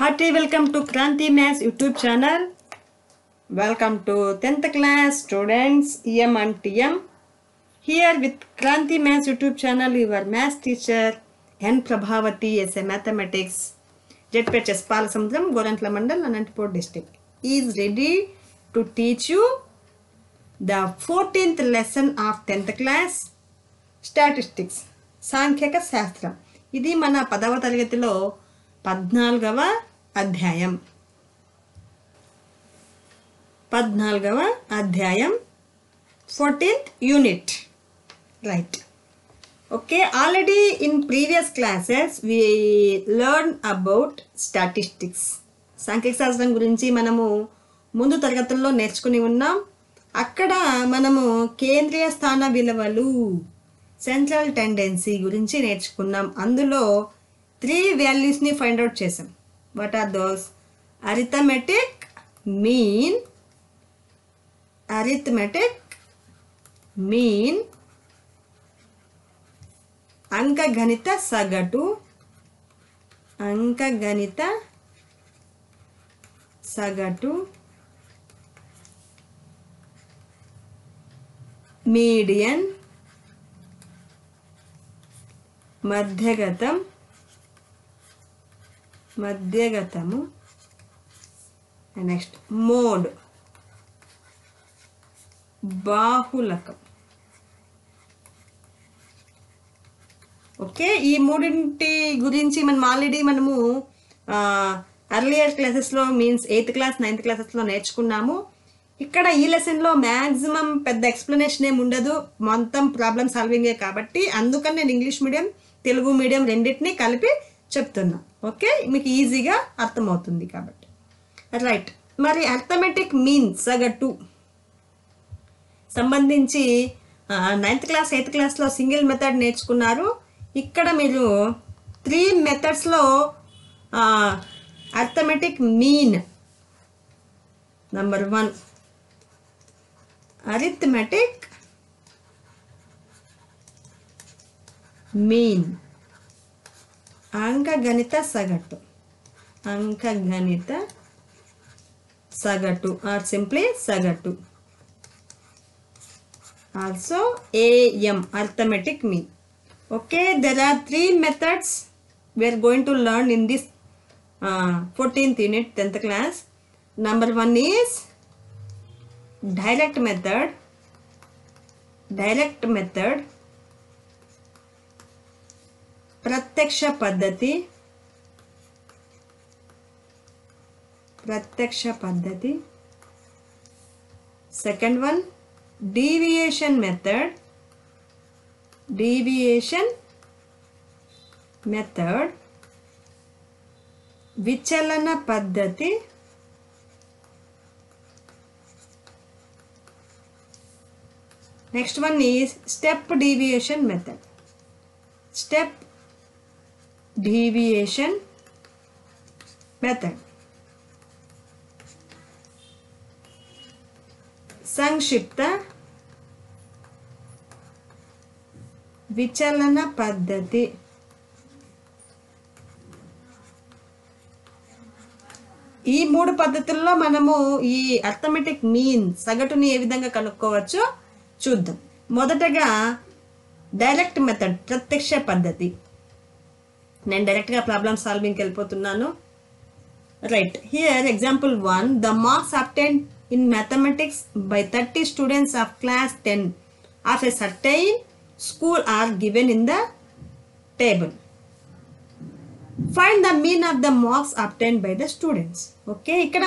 Hearty welcome to Kranti Maths YouTube channel. Welcome to 10th class students EM and TM. Here with Kranti Maths YouTube channel, your maths teacher N. Prabhavati as a mathematics. JPHS Palasamudram, Gorantla Mandal, Anantapur district is ready to teach you the 14th lesson of 10th class statistics. సాంఖ్యక శాస్త్రం. ఇది మన 10వ తరగతిలో 14వ అధ్యాయం 14th unit, right? Okay, already in previous classes we learned about statistics. సాంఖ్యక శాస్త్రం గురించి మనము ముందు తరగతుల్లో నేర్చుకుని ఉన్నాం. అక్కడ మనము కేంద్రీయ స్థాన విలువలు, సెంట్రల్ టెండెన్సీ గురించి నేర్చుకున్నాం. అందులో 3 వాల్యూస్ని ఫైండ్ అవుట్ చేసాం. What are those? Arithmetic mean, అంకగణిత సగటు, మీడియన్, మధ్యగతము, నెక్స్ట్ మోడ్, బాహుళకం. ఓకే, ఈ మూడింటి గురించి మనము అర్లియర్ క్లాసెస్లో మీన్స్ 8th క్లాస్ 9th క్లాసెస్లో నేర్చుకున్నాము. ఇక్కడ ఈ లెసన్లో మ్యాక్సిమం పెద్ద ఎక్స్ప్లెనేషన్ ఏమి ఉండదు, మొత్తం ప్రాబ్లమ్ సాల్వింగే కాబట్టి అందుకని నేను ఇంగ్లీష్ మీడియం తెలుగు మీడియం రెండింటినీ కలిపి చెప్తున్నా. ఓకే, మీకు ఈజీగా అర్థమవుతుంది కాబట్టి. రైట్, మరి అర్థమెటిక్ మీన్ సగటు సంబంధించి 9th క్లాస్ 8th క్లాస్లో సింగిల్ మెథడ్ నేర్చుకున్నారు. ఇక్కడ మీరు 3 మెథడ్స్లో arithmetic mean. Number 1 arithmetic mean, అంకగణిత సగటు ఆర్ సింప్లీ సగటు, also AM arithmetic mean. Okay, there are 3 methods we are going to learn in this 14th unit 10th class. Number 1 is direct method, ప్రత్యక్ష పద్ధతి. Second one, deviation method, విచలన పద్ధతి. Next one is step deviation method. సంక్షిప్త విచలన పద్ధతి. ఈ 3 పద్ధతుల్లో మనము ఈ arithmetic mean సగటుని ఏ విధంగా కనుక్కోవచ్చో చూద్దాం. మొదటగా డైరెక్ట్ మెథడ్, ప్రత్యక్ష పద్ధతి. నేను డైరెక్ట్గా ప్రాబ్లమ్ సాల్వింగ్కి వెళ్ళిపోతున్నాను. Right, here example 1, the marks obtained in mathematics by 30 students of class 10 of a certain school are given in the table. Find the mean of the marks obtained by the students. Okay, ఇక్కడ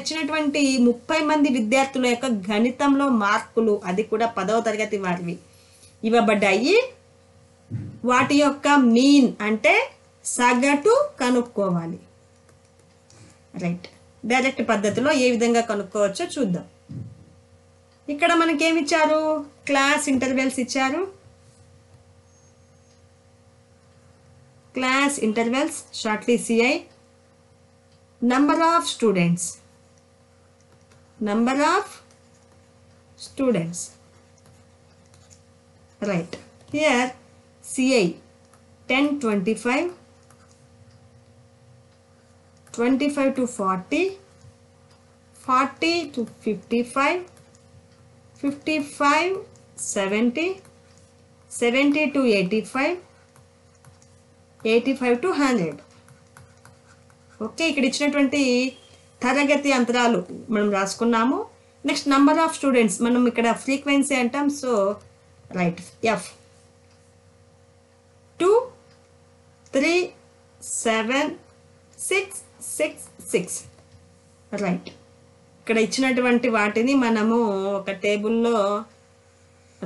ఇచ్చినటువంటి 30 మంది విద్యార్థుల యొక్క గణితంలో మార్కులు, అది కూడా 10వ తరగతి వారివి ఇవ్వబడ్డాయి. వాటి యొక్క మీన్ అంటే సగటు కనుక్కోవాలి. రైట్, డైరెక్ట్ పద్ధతిలో ఏ విధంగా కనుక్కోవచ్చో చూద్దాం. ఇక్కడ మనకేమిచ్చారు? క్లాస్ ఇంటర్వెల్స్ ఇచ్చారు. Class intervals shortly CI, number of students. Right, here CI 10, 25, 25 to 40, 40 to 55, 55 70, 70 to 85, 85 to 100. Okay, ఇక్కడ ఇచ్చినటువంటి తరగతి అంతరాలు మనం రాసుకున్నాము. నెక్స్ట్ నంబర్ ఆఫ్ స్టూడెంట్స్ మనం ఇక్కడ ఫ్రీక్వెన్సీ అంటాం. So right F 2 3 7 6 6 6. రైట్, ఇక్కడ ఇచ్చినటువంటి వాటిని మనము ఒక టేబుల్లో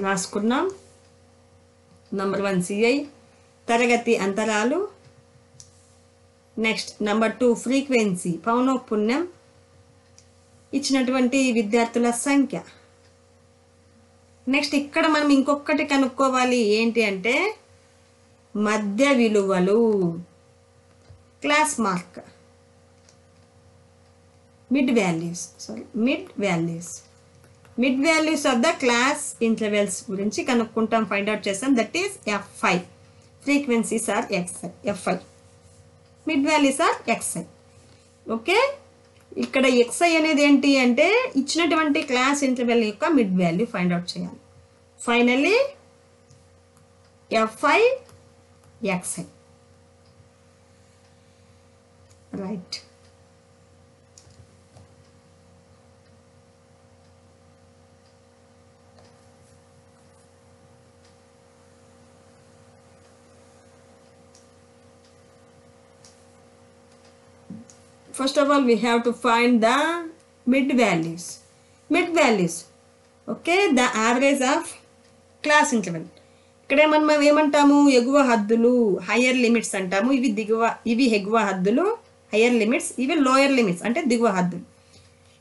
రాసుకున్నాం. నంబర్ 1 సిఐ తరగతి అంతరాలు. నెక్స్ట్ నంబర్ 2 ఫ్రీక్వెన్సీ పౌనఃపున్యం, ఇచ్చినటువంటి విద్యార్థుల సంఖ్య. నెక్స్ట్ ఇక్కడ మనం ఇంకొకటి కనుక్కోవాలి, ఏంటి అంటే మధ్య విలువలు, class mark, mid values of the class intervals గురించి కనుక్కుంటాం, ఫైండ్ అవుట్ చేస్తాం. That is F5. Frequencies are F5, mid values are XI. Okay, ఇక్కడ XI అనేది ఏంటి అంటే ఇచ్చినటువంటి క్లాస్ ఇంటర్వెల్ యొక్క మిడ్ వాల్యూ ఫైండ్ అవుట్ చేయాలి. Finally F5 XI. Right, first of all we have to find the mid values. Okay, the average of class interval. ఇక్కడే మనం ఏమంటాము, ఎగువ హద్దులు, హయ్యర్ లిమిట్స్ అంటాము. ఇవి ఎగువ హద్దులు, హయ్యర్ లిమిట్స్. ఇవి లోయర్ లిమిట్స్ అంటే దిగువ హద్దులు.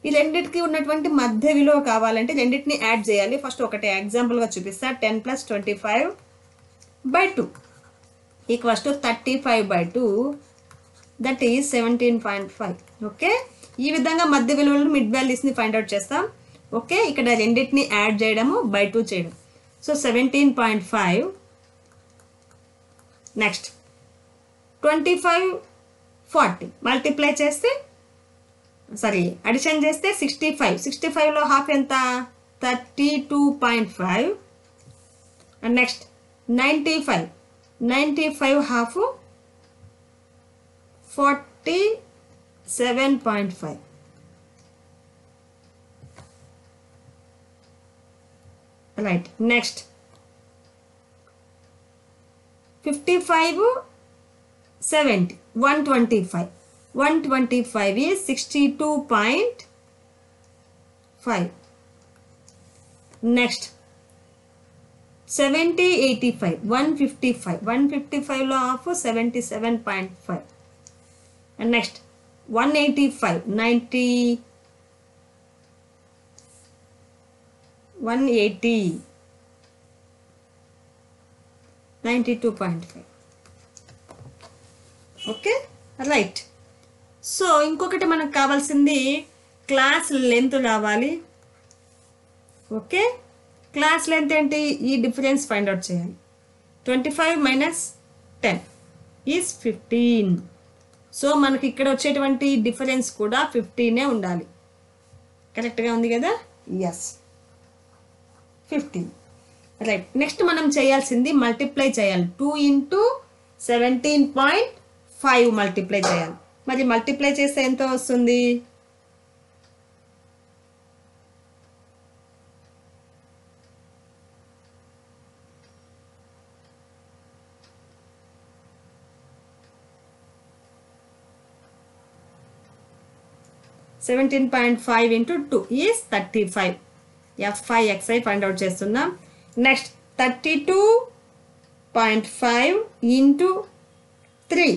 ఈ రెండింటికి ఉన్నటువంటి మధ్య విలువ కావాలంటే రెండింటిని యాడ్ చేయాలి. ఫస్ట్ ఒకటి ఎగ్జాంపుల్గా చూపిస్తా. 10 + 25/2 equals to 35/2, that is 17.5. Okay, ఈ విధంగా మధ్య విలువలను మిడ్ వాల్యూస్ని ఫైండ్ అవుట్ చేస్తాం. ఓకే, ఇక్కడ రెండింటిని యాడ్ చేయడము, /2 చేయడం. సో 17.5. నెక్స్ట్ 25 40 మల్టిప్లై చేస్తే అడిషన్ చేస్తే 65. 65లో హాఫ్ ఎంత, 32.5. And next 95 half 47.5. Right, next 55 70 125. 125 is 62.5. Next 70 85 155. 155లో half 77.5. And next 185 90 180 92.5. Okay, right. So ఇంకొకటి మనకు కావాల్సింది క్లాస్ లెంత్ రావాలి. ఓకే, క్లాస్ లెంత్ ఏంటి, ఈ డిఫరెన్స్ ఫైండ్ అవుట్ చేయాలి. 25 - 10 ఈజ్ 15. సో మనకి ఇక్కడ వచ్చేటువంటి డిఫరెన్స్ కూడా 15 ఉండాలి. కరెక్ట్గా ఉంది కదా? ఎస్, 15. రైట్, నెక్స్ట్ మనం చేయాల్సింది మల్టిప్లై చేయాలి. 2 × 17.5 మల్టిప్లై చేయాలి. మరి మల్టిప్లై చేస్తే ఎంత వస్తుంది? (17.5 × 2 is 35. F5 XI find out చేస్తున్నాం. Next 32.5 × 3.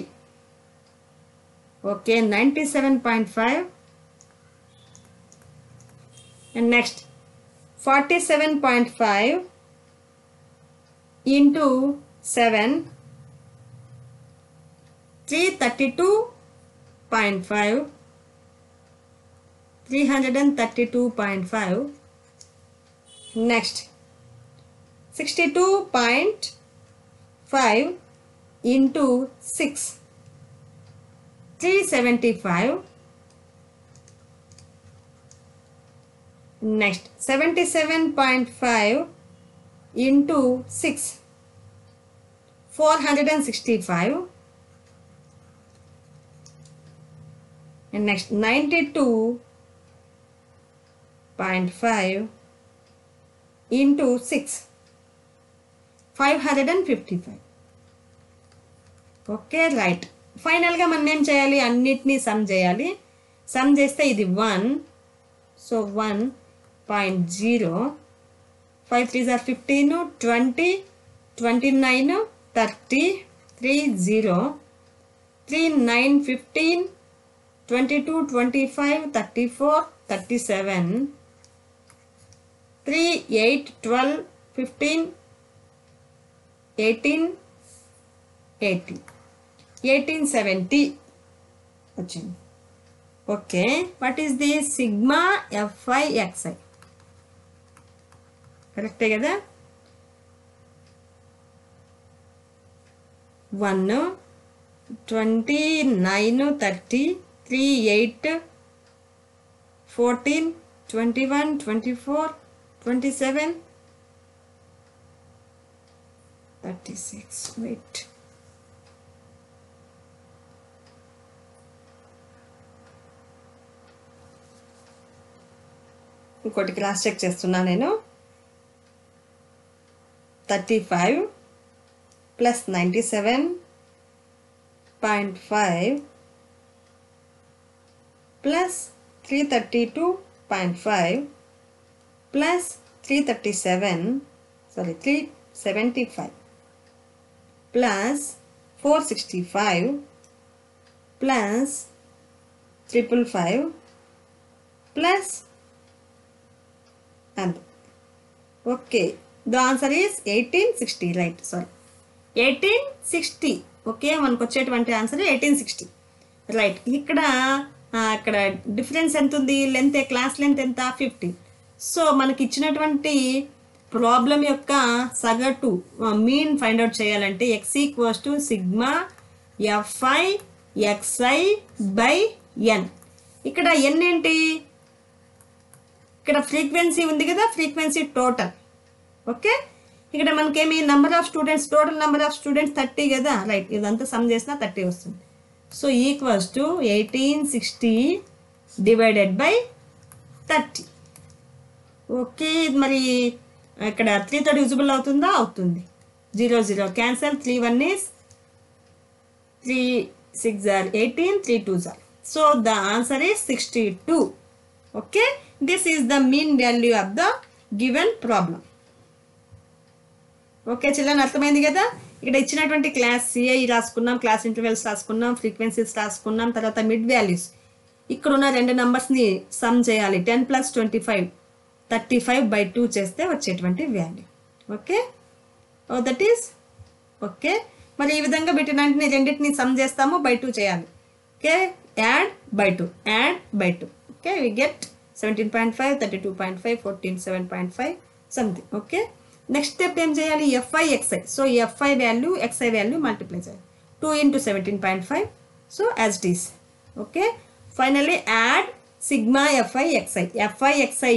Okay, 97.5. And next 47.5 × 7. 332.5. 332.5. Next 62.5 × 6. 375. Next 77.5 into 6, 465. And next 92.5 into 6, 555. Okay right. ఫైనల్గా మనం ఏం చేయాలి, అన్నిటినీ సమ్ చేయాలి. సమ్ చేస్తే ఇది 1, సో 1.0, 5 3s are 15, 20, 29, 30, 30, 3 9 15, 22 25, 34, 37, 3 8 12, 15, 18, 80, 1870 వచ్చింది. Okay, what is the sigma f i x i, కరెక్టే కదా. 1 29 30 3 8 14 21 24 27 36. వెయిట్, ఇంకోటి క్రాస్ చెక్ చేస్తున్నా నేను. 35 plus 97.5 plus 332.5 plus 375 plus 465 plus 555 plus and okay, the answer is 1860, right? Sorry, 1860. Okay, మనకు వచ్చేటువంటి ఆన్సర్ 1860, రైట్. ఇక్కడ డిఫరెన్స్ ఎంత ఉంది, లెంత్, క్లాస్ లెంత్ ఎంత, 15. సో మనకి ఇచ్చినటువంటి ప్రాబ్లం యొక్క సగటు మీన్ ఫైండ్ అవుట్ చేయాలంటే x equals to sigma f i XI by N. ఇక్కడ ఎన్ ఏంటి, ఇక్కడ ఫ్రీక్వెన్సీ ఉంది కదా, ఫ్రీక్వెన్సీ టోటల్. ఓకే, ఇక్కడ మనకేమి number of students, total number of students 30 కదా, రైట్. ఇదంతా సమ్ చేసినా 30 వస్తుంది. So equals to 1860 divided by 30. Okay, మరి ఇక్కడ 3 తోటి యూజబుల్ అవుతుందా, అవుతుంది. 0 0 cancel, 3 1 is 3 6 are 18, 3 2s are. So the answer is 62. Okay, this is the mean value of the given problem. Okay children, అర్థమైంది కదా. ఇక్కడ ఇచ్చినటువంటి క్లాస్ సిఐ రాసుకున్నాం, క్లాస్ ఇంటర్వెల్స్ రాసుకున్నాం, ఫ్రీక్వెన్సీస్ రాసుకున్నాం, తర్వాత మిడ్ వాల్యూస్. ఇక్కడ ఉన్న 2 నంబర్స్ని సమ్ చేయాలి. 10 + 25 35/2 చేస్తే వచ్చేటువంటి value. Okay, that is okay. మరి ఈ విధంగా వీటిని రెండింటిని సమ్ చేస్తాము, బై 2 చేయాలి. Okay, add by 2, add by 2. Okay, we get 17.5, 32.5, 14.7.5 something. Okay, next step ఏం చేయాలి, f i x i. So f i value x i value multiply చేయాలి. 2 × 17.5, so as it is. Okay, finally add sigma f i x i. F i x i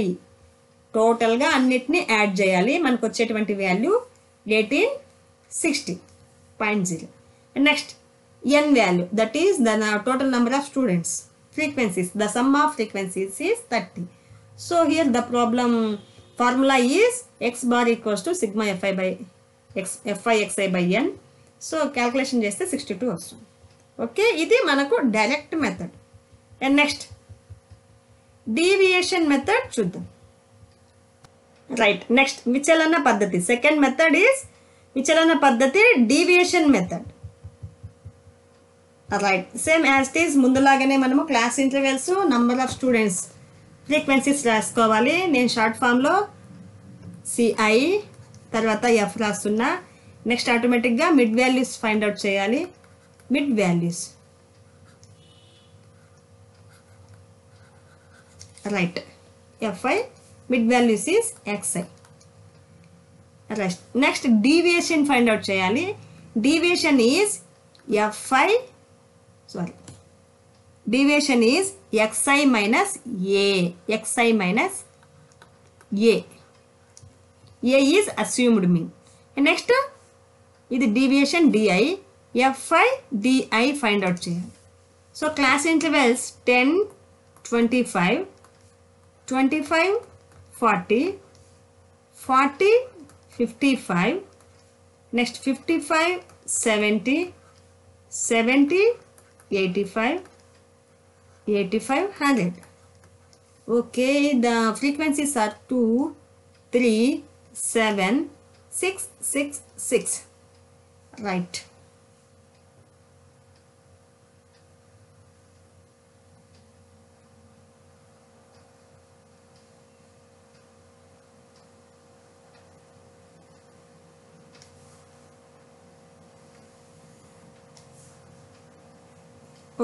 టోటల్గా అన్నిటినీ add చేయాలి. మనకు వచ్చేటువంటి value 1860.0. Next N value, that is the total number of students. Frequencies, the sum of frequencies is 30. So here the problem formula is x bar equals to sigma fi by x, fi xi by n. So calculation చేస్తే 62 వస్తుంది. Okay, ఇది మనకు direct method. And next deviation method చూద్దాం. Right, next విచలన పద్ధతి. Second method is విచలన పద్ధతి, deviation method. Right, same as it is. ముందులాగానే మనము class intervals, number of students, frequencies రాసుకోవాలి. నేను షార్ట్ ఫామ్లో సిఐ తర్వాత ఎఫ్ రాస్తున్నా. నెక్స్ట్ ఆటోమేటిక్గా మిడ్ వాల్యూస్ ఫైండ్ అవుట్ చేయాలి. Mid values, right, FI mid values is XI. Right, next deviation find out చేయాలి. Deviation is FI deviation is xi minus a. xi minus a. A is assumed mean. And next, ఇది deviation di. fi di find out చేయాలి. So class intervals 10, 25, 25, 40, 40, 55, next 55, 70, 70, 85, 85, 100. Okay, the frequencies are 2, 3, 7, 6, 6, 6. Right.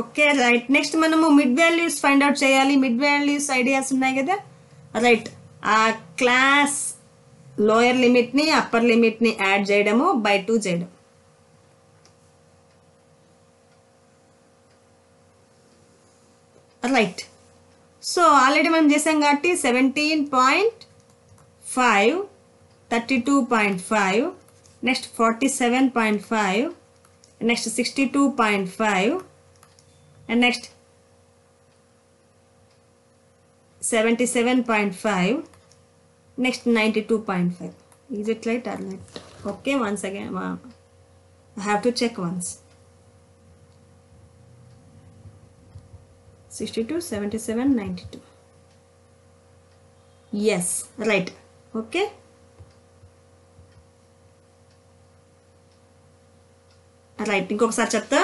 Okay right. Next మనము mid values find out చేయాలి. Mid values ideas ఉన్నాయి కదా. Right, ఆ class lower లిమిట్ని upper లిమిట్ని add చేయడము by 2 చేయడం. Right, so already మనం చేసాం కాబట్టి 17.5, 32.5, next 47.5, next 62.5, and next 77.5, next 92.5. Is it right or not? Okay, once again I have to check once. 62, 77, 92. Yes, right. Okay. Right, ఇంకొకసారి చెప్తా.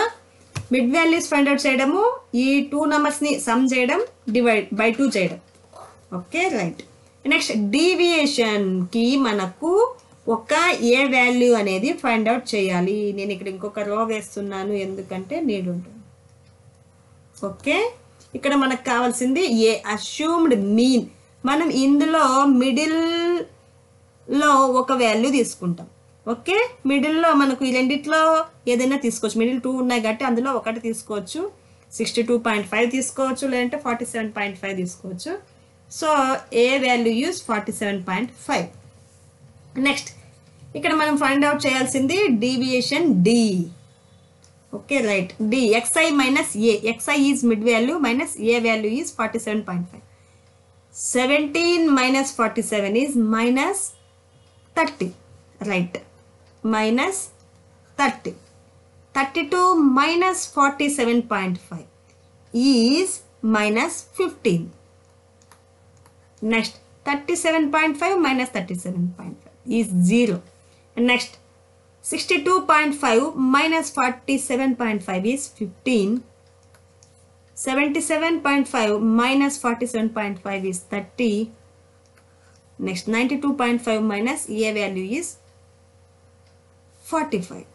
Mid values find out చేయడము, ఈ 2 నెంబర్స్ని some చేయడం, divide by 2 చేయడం. Okay right. Next డీవియేషన్కి మనకు ఒక ఏ value అనేది find out చేయాలి. నేను ఇక్కడ ఇంకొక రో వేస్తున్నాను ఎందుకంటే నీడ్ ఉంటుంది. ఓకే, ఇక్కడ మనకు కావాల్సింది ఏ అస్యూమ్డ్ మీన్. మనం ఇందులో మిడిల్లో ఒక వాల్యూ తీసుకుంటాం. ఓకే, మిడిల్లో మనకు ఈ రెండిట్లో ఏదైనా తీసుకోవచ్చు. మిడిల్ 2 ఉన్నాయి కాబట్టి అందులో ఒకటి తీసుకోవచ్చు. 62.5 తీసుకోవచ్చు, లేదంటే 47.5 తీసుకోవచ్చు. So A value use 47.5. Next ఇక్కడ మనం ఫైండ్ అవుట్ చేయాల్సింది deviation D. Okay right, D xi minus A. xi is mid value minus A value is 47.5. 17 minus 47 is minus 30. Right, minus 30. 32 minus 47.5 is minus 15. Next 37.5 minus 37.5 is 0. And next 62.5 minus 47.5 is 15. 77.5 minus 47.5 is 30. Next 92.5 minus a value is 45.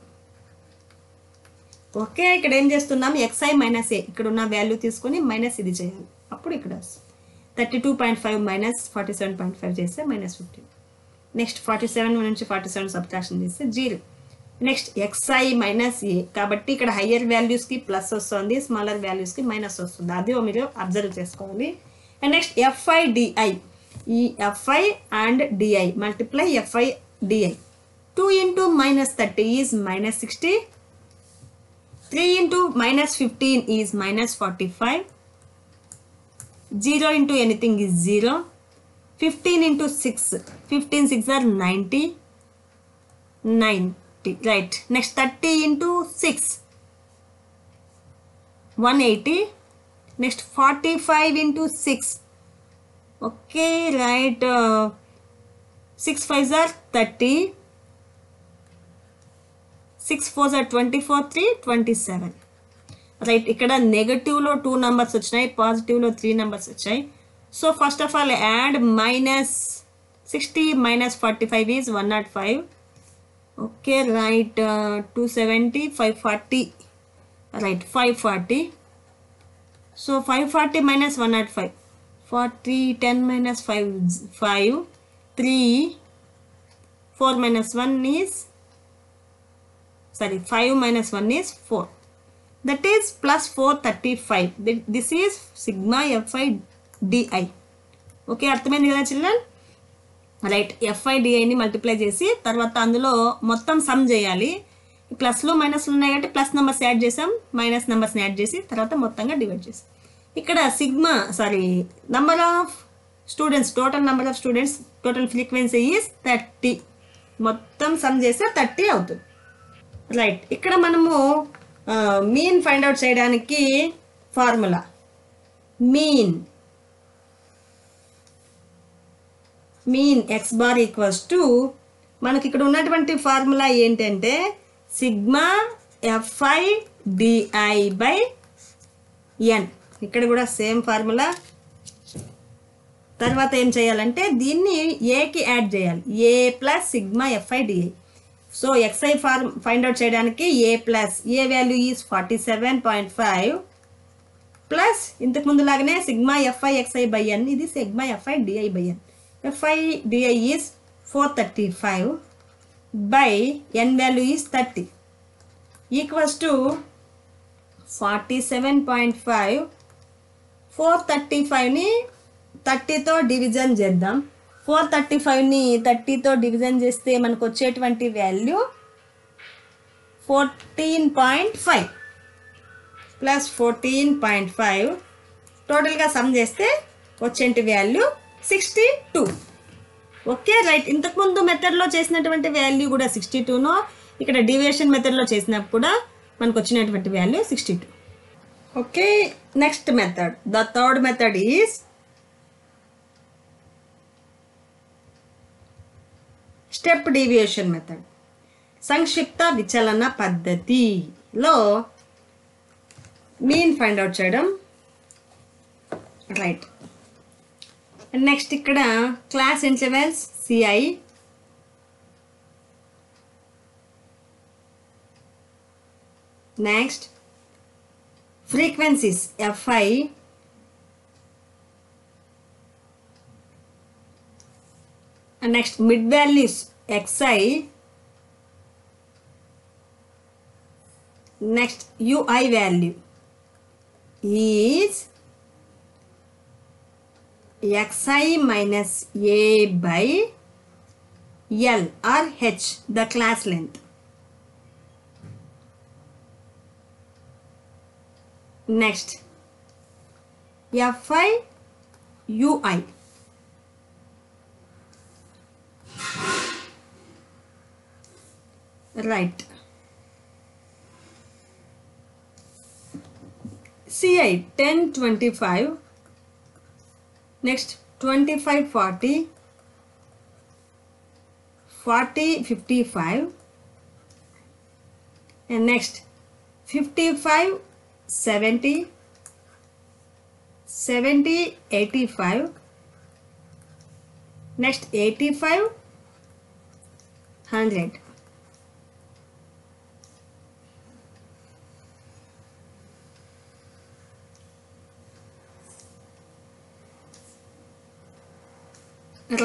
Okay, ఇక్కడ ఏం చేస్తున్నాం, xi minus A, ఇక్కడ ఉన్న value తీసుకొని minus ఇది చేయాలి. అప్పుడు ఇక్కడ 32.5 మైనస్ 47.5 చేస్తే మైనస్ 15. నెక్స్ట్ 47 నుంచి 47 సబ్ట్రాక్షన్ చేస్తే 0. నెక్స్ట్ xi మైనస్ ఏ, కాబట్టి ఇక్కడ హయ్యర్ వాల్యూస్కి ప్లస్ వస్తుంది, స్మాలర్ వాల్యూస్కి మైనస్ వస్తుంది. అది మీరు అబ్జర్వ్ చేసుకోవాలి. అండ్ నెక్స్ట్ fi di, ఈ fi and di multiply fi di. 2 into minus 30 is minus 60. 3 into minus 15 is minus 45. 0 into anything is 0. 15 into 6. 15 6 are 90. 90. Right. Next 30 into 6. 180. Next 45 into 6. Okay, right. 6 5s are 30. 6 4s are 24, 3, 27. Right, ఇక్కడ నెగటివ్లో 2 numbers వచ్చినాయి, పాజిటివ్లో 3 numbers వచ్చాయి. So first of all add minus 60 minus 45 is 105. Okay right, 270, 540. Right, 540. So 540 minus 105. 40, 10 minus 5, 5, 3, 4 minus 1 is, sorry, 5 minus 1 is 4. That is plus 435. This is sigma FI DI. Okay, అర్థమైంది కదా children? Right, FI DIని multiply చేసి తర్వాత అందులో మొత్తం some చేయాలి. ప్లస్లు మైనస్లు ఉన్నాయి కాబట్టి ప్లస్ నెంబర్స్ యాడ్ చేసాం, మైనస్ నెంబర్స్ని యాడ్ చేసి తర్వాత మొత్తంగా డివైడ్ చేసాం. ఇక్కడ number of students, total number of students, total frequency is 30. మొత్తం సమ్ చేస్తే 30 అవుతుంది. రైట్, ఇక్కడ మనము మీన్ ఫైండ్ అవుట్ చేయడానికి formula mean x bar equals to, మనకి ఇక్కడ ఉన్నటువంటి ఫార్ములా ఏంటంటే sigma FI DI by n. ఇక్కడ కూడా సేమ్ ఫార్ములా. తర్వాత ఏం చేయాలంటే దీన్ని ఏకి యాడ్ చేయాలి, a plus sigma FI DI. So XI find out చేయడానికి a వాల్యూ ఈజ్ 47.5 ప్లస్ ఇంతకు ముందు లాగానే sigma FI XI by n, ఇది sigma FI DI by n. FI DI is 435 by n value is 30 equals to 47.5. 435ని 30తో division చేద్దాం. 435ని 30తో డివిజన్ చేస్తే మనకు వచ్చేటువంటి వాల్యూ 14.5 ప్లస్ 14.5. టోటల్గా సమ్ చేస్తే వచ్చేటి వాల్యూ 62. ఓకే రైట్, ఇంతకుముందు మెథడ్లో చేసినటువంటి వాల్యూ కూడా 62నో, ఇక్కడ డివిజన్ మెథడ్లో చేసినప్పుడు కూడా మనకు వచ్చినటువంటి value 62. Okay, next method, the third method is step deviation method. సంక్షిప్త విచలన పద్ధతిలో మీన్ ఫైండ్ అవుట్ చేయడం. రైట్, నెక్స్ట్ ఇక్కడ class intervals CI, next frequencies FI, next mid values XI, next UI value is XI minus A by L or H, the class length. Next, FI UI. Right. CI 1025. Next 2540, 4055, and next 5570, 7085, next 85, 100.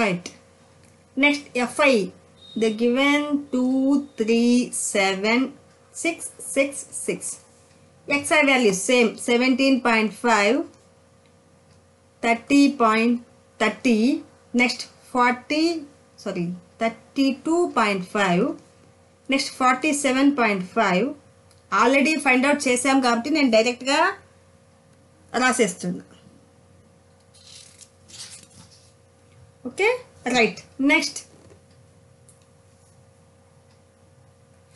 Right. Next FI, the given 237666. XI value same 17.5, 30.30. Next 32.5. Next 47.5. Already find out chesam kabatti nenu direct ga rasestunna. Okay, right. Next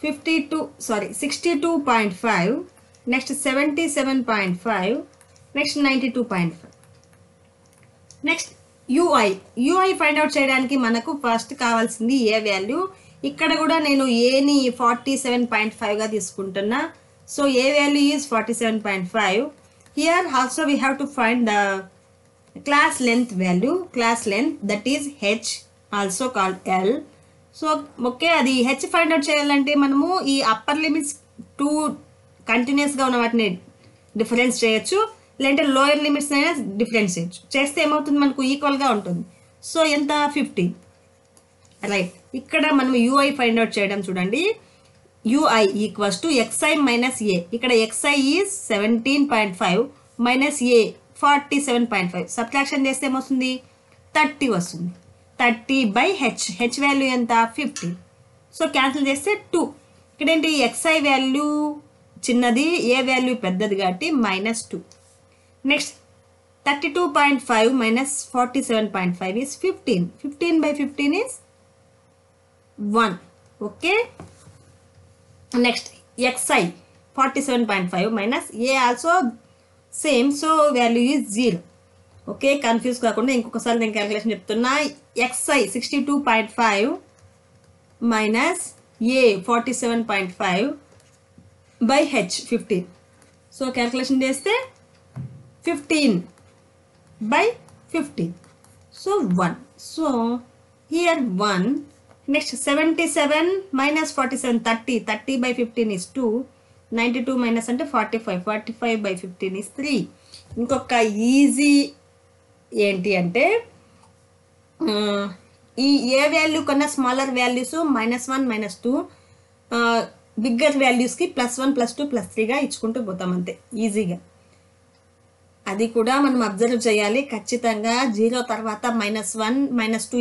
62.5, next 77.5, next 92.5. Next UI find out చేయడానికి మనకు first కావాల్సింది ఏ value. ఇక్కడ కూడా నేను ఏని 47.5గా తీసుకుంటున్నా. So A value is 47.5. Here also we have to find the class length value, class length that is H, also called L. So okay, అది H find out చేయాలంటే మనము ఈ అప్పర్ లిమిట్స్ 2 కంటిన్యూస్గా ఉన్న వాటిని డిఫరెన్స్ చేయొచ్చు, లేదంటే లోయర్ లిమిట్స్ అయినా డిఫరెన్స్ చేయొచ్చు. చేస్తే ఏమవుతుంది, మనకు ఈక్వల్గా ఉంటుంది. సో ఎంత 50. రైట్, ఇక్కడ మనం UI ఫైండ్ అవుట్ చేయడం చూడండి. ui equals to xi minus A. ఇక్కడ xi is 17.5 minus A 47.5. Subtraction చేస్తే ఏమొస్తుంది 30 వస్తుంది. 30/h. హెచ్ వాల్యూ ఎంత 15. సో క్యాన్సిల్ చేస్తే 2. ఇక్కడ ఏంటి xi వాల్యూ చిన్నది, ఏ వాల్యూ పెద్దది కాబట్టి -2. Next 32.5 minus 47.5 is 15. 15/15 is 1. Okay. Next xi 47.5 minus a also same, so value is 0. Okay, confuse కాకుండా ఇంకొకసారి నేను క్యాలిక్యులేషన్ చెప్తున్నా. xi 62.5 minus A 47.5 by H 15. So calculation చేస్తే 15/15. So 1. So here 1. Next 77 minus 47 30. 30/15 is 2. 92 minus అంటే 45. 45/15 is 3. ఇంకొక easy ఏంటి అంటే ఈ ఏ వాల్యూ కన్నా స్మాలర్ వాల్యూస్ -1 -2, బిగ్గర్ వాల్యూస్కి +1 +2 +3గా ఇచ్చుకుంటూ పోతాం అంతే ఈజీగా. అది కూడా మనం అబ్జర్వ్ చేయాలి ఖచ్చితంగా. 0 తర్వాత -1 -2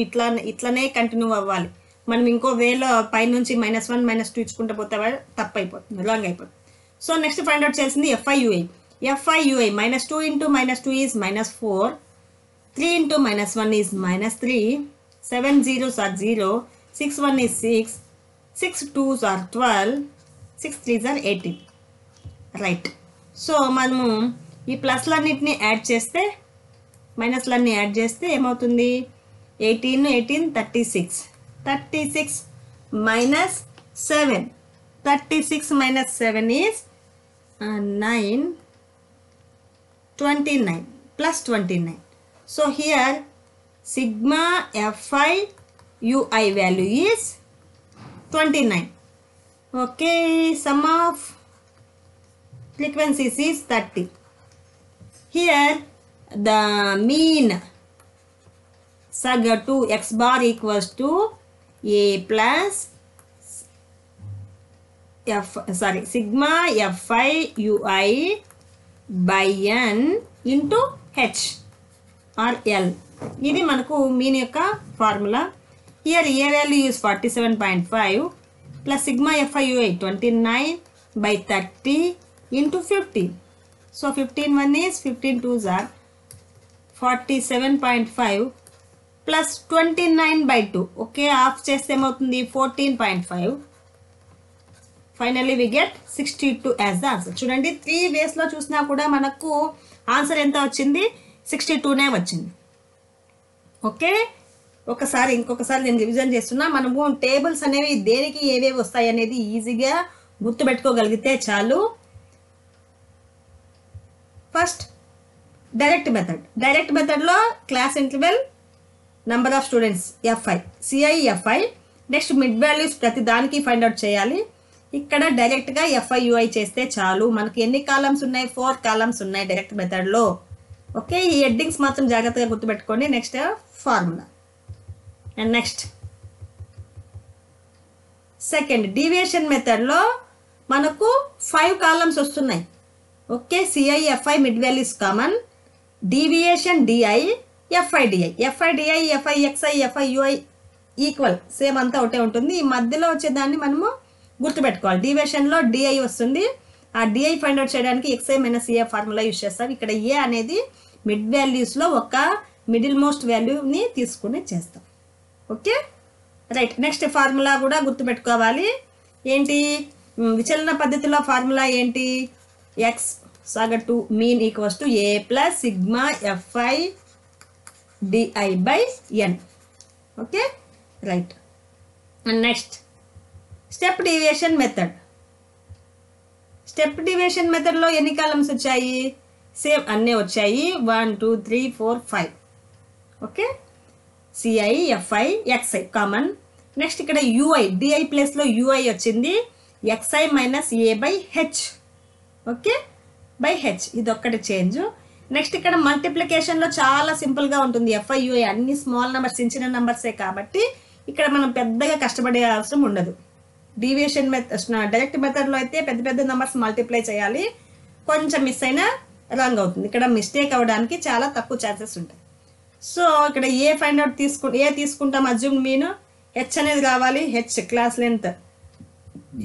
ఇట్లానే కంటిన్యూ అవ్వాలి. మనం ఇంకో వేలో పైనుంచి -1 -2 ఇచ్చుకుంటూ పోతే తప్పు అయిపోతుంది, రాంగ్ అయిపోతుంది. సో నెక్స్ట్ ఫైండ్ అవుట్ చేసింది FIUI. FIUI -2 into -2 is -4. 3 into -1 is -3. 7 zeros are 0. 6 1 is 6. 6 2s are 12. 6 3s are 18. Right. So మనము ఈ ప్లస్లన్నింటినీ యాడ్ చేస్తే, మైనస్లన్నీ యాడ్ చేస్తే ఏమవుతుంది 18 18 36. 36 minus 7. 36 minus 7 is 9. 29 plus 29. So here sigma FIUI value is 29. Okay, sum of frequencies is 30. Here the mean సగటు x bar equals to a plus sigma FIUI by n into h or l. ఇది మనకు mean యొక్క formula. Here A value is 47.5 plus sigma FIUI 29/30 into 15. So 15 1 is 15 2s are 47.5 plus 29/2. Okay, half చేస్తే ఏమవుతుంది 14.5. Finally we get 62 as the answer. చూడండి 3 వేస్లో చూసినా కూడా మనకు answer ఎంత వచ్చింది 62నే వచ్చింది. ఓకే, ఇంకొకసారి నేను రివిజన్ చేస్తున్నా. మనము టేబుల్స్ అనేవి దేనికి ఏవేవి వస్తాయి అనేది ఈజీగా గుర్తుపెట్టుకోగలిగితే చాలు. ఫస్ట్ డైరెక్ట్ మెథడ్లో class interval, number of students CI/FI. Next mid values ప్రతి దానికి ఫైండ్ అవుట్ చేయాలి. ఇక్కడ డైరెక్ట్గా FIUI చేస్తే చాలు. మనకి ఎన్ని కాలమ్స్ ఉన్నాయి 4 కాలమ్స్ ఉన్నాయి డైరెక్ట్ మెథడ్లో. ఓకే, ఈ హెడ్డింగ్స్ మాత్రం జాగ్రత్తగా గుర్తుపెట్టుకోండి. Next formula. And next second deviation మెథడ్లో మనకు 5 కాలమ్స్ వస్తున్నాయి. Okay, CI/FI mid values common, deviation DI, FIDI, FIXI, FIUI equal, same అంతా ఒకటే ఉంటుంది. ఈ మధ్యలో వచ్చేదాన్ని మనము గుర్తుపెట్టుకోవాలి. డీవియేషన్లో DI వస్తుంది. ఆ DI ఫైండ్ అవుట్ చేయడానికి XI - CA ఫార్ములా యూజ్ చేస్తాం. ఇక్కడ ఏ అనేది మిడ్ వాల్యూస్లో ఒక మిడిల్ మోస్ట్ వాల్యూని తీసుకుని చేస్తాం. Okay, right. నెక్స్ట్ ఫార్ములా కూడా గుర్తుపెట్టుకోవాలి. ఏంటి విచలన పద్ధతిలో ఫార్ములా ఏంటి? x సగటు mean equals to a plus sigma FIDI/n. Okay, right. And next step deviation మెథడ్లో ఎన్ని కాలమ్స్ వచ్చాయి? సేమ్ అన్నీ వచ్చాయి. 1 2 3 4 5. Okay, CI/FI XI common. Next ఇక్కడ UI, DI ప్లేస్లో UI వచ్చింది. XI - A/H. ఓకే, /H ఇది ఒక్కటి చేంజ్. నెక్స్ట్ ఇక్కడ మల్టిప్లికేషన్లో చాలా సింపుల్గా ఉంటుంది. FIUI అన్ని స్మాల్ నెంబర్స్, చిన్న నెంబర్సే కాబట్టి ఇక్కడ మనం పెద్దగా కష్టపడే అవసరం ఉండదు. డీవియేషన్ డైరెక్ట్ మెథడ్లో అయితే పెద్ద పెద్ద నెంబర్స్ మల్టిప్లై చేయాలి, కొంచెం మిస్ అయినా రాంగ్ అవుతుంది. ఇక్కడ మిస్టేక్ అవ్వడానికి చాలా తక్కువ ఛాన్సెస్ ఉంటాయి. సో ఇక్కడ ఏ ఫైండ్ అవుట్ తీసుకుంటాం, అజ్యూమ్ మీన్ హెచ్ అనేది కావాలి, హెచ్ క్లాస్ లెంత్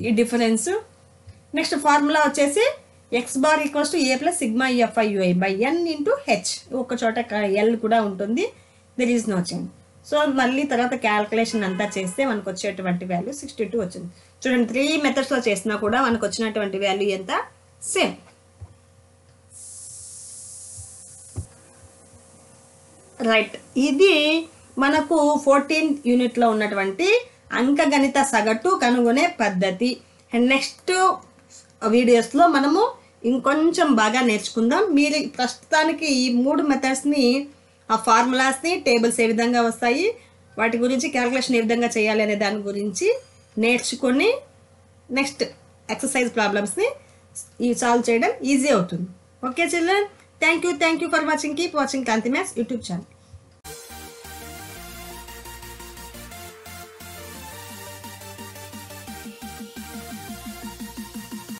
ఈ డిఫరెన్స్. నెక్స్ట్ ఫార్ములా వచ్చేసి x bar equals to A plus sigma f i u i by N into H. ఒక చోట ఎల్ కూడా ఉంటుంది, there is no change. So మళ్ళీ తర్వాత క్యాల్కులేషన్ అంతా చేస్తే మనకు వచ్చేటువంటి వాల్యూ 62 వచ్చింది. చూడండి 3 మెథడ్స్లో చేసినా కూడా మనకు వచ్చినటువంటి వాల్యూ ఎంత, సేమ్. రైట్, ఇది మనకు 14th యూనిట్లో ఉన్నటువంటి అంకగణిత సగటు కనుగొనే పద్ధతి. అండ్ నెక్స్ట్ వీడియోస్లో మనము ఇంకొంచెం బాగా నేర్చుకుందాం. మీరు ప్రస్తుతానికి ఈ 3 మెథడ్స్ని, ఆ ఫార్ములాస్ని, టేబుల్స్ ఏ విధంగా వస్తాయి, వాటి గురించి క్యాల్కులేషన్ ఏ విధంగా చేయాలి అనే దాని గురించి నేర్చుకొని నెక్స్ట్ ఎక్సర్సైజ్ ప్రాబ్లమ్స్ని సాల్వ్ చేయడం ఈజీ అవుతుంది. Okay children, thank you for watching. Keep watching Kranti maths YouTube channel.